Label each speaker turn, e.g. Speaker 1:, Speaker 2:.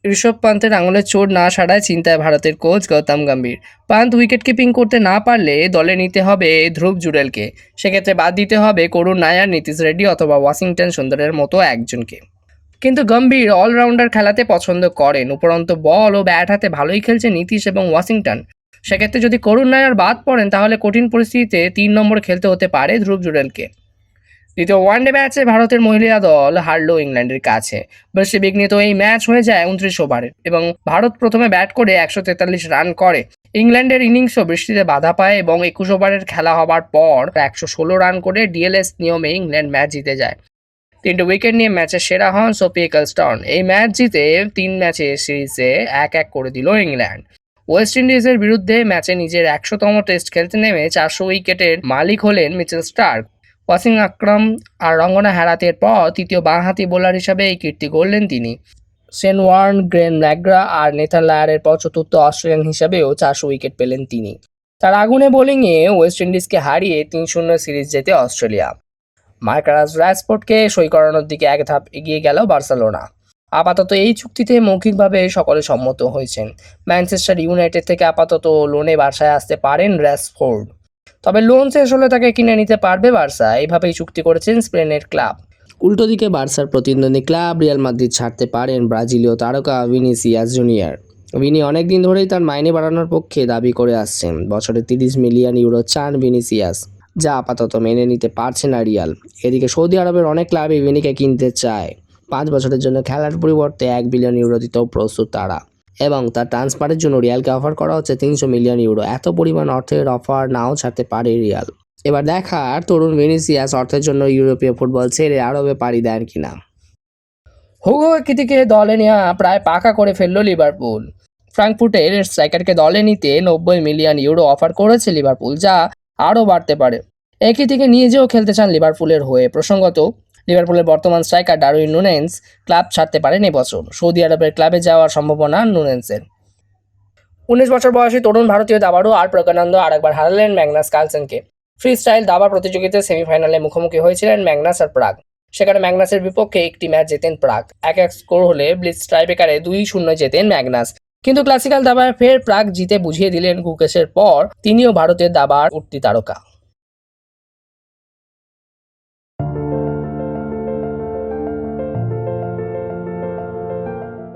Speaker 1: ঋষভ পান্তের আঙুলে চোট না সারায় চিন্তায় ভারতের coach Gautam Gambhir. Pant wicket keeping করতে না পারলে দলে নিতে হবে ধ্রুব জুড়েলকে। সেক্ষেত্রে বাদ দিতে হবে করুণ নায়ার, নীতিশ রেড্ডি অথবা ওয়াশিংটন সুন্দরের মতো একজনকে। কিন্তু গম্ভীর অলরাউন্ডার খেলাতে পছন্দ করেন, উপরন্ত বল ও ব্যাট হাতে ভালোই খেলছে নীতিশ এবং ওয়াশিংটন। সেক্ষেত্রে যদি করুণ নায়ার বাদ পড়েন তাহলে কঠিন পরিস্থিতিতে 3 নম্বরে খেলতে হতে পারে ধ্রুব জুড়েলকে। দ্বিতীয় ওয়ানডে ম্যাচে ভারতের মহিলা দল হারলো ইংল্যান্ডের কাছে। বৃষ্টিবিঘ্নিত এই ম্যাচ হয়ে যায় 29 ওভারের এবং ভারত প্রথমে ব্যাট করে 143 রান করে। ইংল্যান্ডের ইনিংসও বৃষ্টিতে বাধা পায় এবং 21 ওভারের খেলা হবার পর 116 রান করে ডিএলএস নিয়মে ইংল্যান্ড ম্যাচ জিতে যায়। 3টে উইকেট নিয়ে ম্যাচের সেরা হন সোফি এক্কেলস্টন। এই ম্যাচ জিতে 3 ম্যাচে সিরিজে 1-1 করে দিল ইংল্যান্ড। ওয়েস্ট ইন্ডিজের বিরুদ্ধে ম্যাচে নিজের 100তম টেস্ট খেলতে নেমে 400 উইকেটের মালিক হলেন মিচেল স্টার্ক। ওয়াসিম আকরাম আর রঙ্গনা হেরাতের পর তৃতীয় বাঁহাতি বোলার হিসাবে এই কীর্তি গড়লেন তিনি। শেন ওয়ার্ন, গ্রেন ম্যাকগ্রা আর নেথান লায়ারের পর চতুর্থ অস্ট্রেলিয়ান হিসাবেও 400 উইকেট পেলেন তিনি। তার আগুনে বোলিংয়ে ওয়েস্ট ইন্ডিজকে হারিয়ে 3-0 সিরিজ জেতে অস্ট্রেলিয়া। মার্কারাস রাশফোর্ডকে সই করানোর দিকে এক ধাপ এগিয়ে গেল বার্সেলোনা। আপাতত এই চুক্তিতে মৌখিকভাবে সকলে সম্মত হয়েছেন। ম্যানচেস্টার ইউনাইটেড থেকে আপাতত লোনে বার্সায় আসতে পারেন রাশফোর্ড। তবে লোন শেষ হলে তাকে কিনে নিতে পারবে বার্সা, এইভাবেই চুক্তি করেছেন স্পেনের ক্লাব।
Speaker 2: উল্টো দিকে বার্সার প্রতিদ্বন্দ্বী ক্লাব রিয়াল মাদ্রিদ ছাড়তে পারেন ব্রাজিলীয় তারকা ভিনিসিয়াস জুনিয়র। ভিনি অনেকদিন ধরেই তার মাইনে বাড়ানোর পক্ষে দাবি করে আসছেন। বছরে 30 মিলিয়ন ইউরো চান ভিনিসিয়াস, যা আপাতত মেনে নিতে পারছে না রিয়াল। এদিকে সৌদি আরবের অনেক ক্লাবই ভিনিকে কিনতে চায়। 5 বছরের জন্য খেলার পরিবর্তে 1 বিলিয়ন ইউরো দিতেও প্রস্তুত তারা, এবং তার ট্রান্সফারের জন্য রিয়ালকে অফার করা হচ্ছে 300 মিলিয়ন ইউরো। এত পরিমাণ অর্থের অফার নাও ছাড়তে পারে রিয়াল। এবার দেখার তরুণ ভিনিসিয়াস অর্থের জন্য ইউরোপীয় ফুটবল ছেড়ে আরবে পাড়ি দেন কিনা।
Speaker 1: হুগো একিতিকে দলে নেওয়া প্রায় পাকা করে ফেলল লিভারপুল। ফ্রাঙ্কফুর্টের স্ট্রাইকারকে দলে নিতে 90 মিলিয়ন ইউরো অফার করেছে লিভারপুল, যা আরও বাড়তে পারে। একিতিকে নিয়ে যেও খেলতে চান লিভারপুলের হয়ে। প্রসঙ্গত, লিভারপুলের বর্তমান স্ট্রাইকার ডারউইন নুনেজ ক্লাব ছাড়তে পারেন এবছর। সৌদি আরবের ক্লাবে যাওয়ার সম্ভাবনা নুনেজের। 19 বছর বয়সী তরুণ ভারতীয় দাবাড়ু আর প্রজ্ঞানন্দ আরেকবার হারালেন ম্যাগনাস কার্লসেনকে। ফ্রি স্টাইল দাবা প্রতিযোগিতার সেমিফাইনালে মুখোমুখি হয়েছিলেন ম্যাগনাস আর প্রাগ। সেখানে ম্যাগনাসের বিপক্ষে একটি ম্যাচ জেতেন প্রাগ। 1-1 স্কোর হলে ব্লিটজ টাইব্রেকারে 2-0 জেতেন ম্যাগনাস। কিন্তু ক্লাসিক্যাল দাবায় ফের প্রাগ জিতে বুঝিয়ে দিলেন গুকেশের পর তিনিও ভারতের দাবার উঠতি তারকা।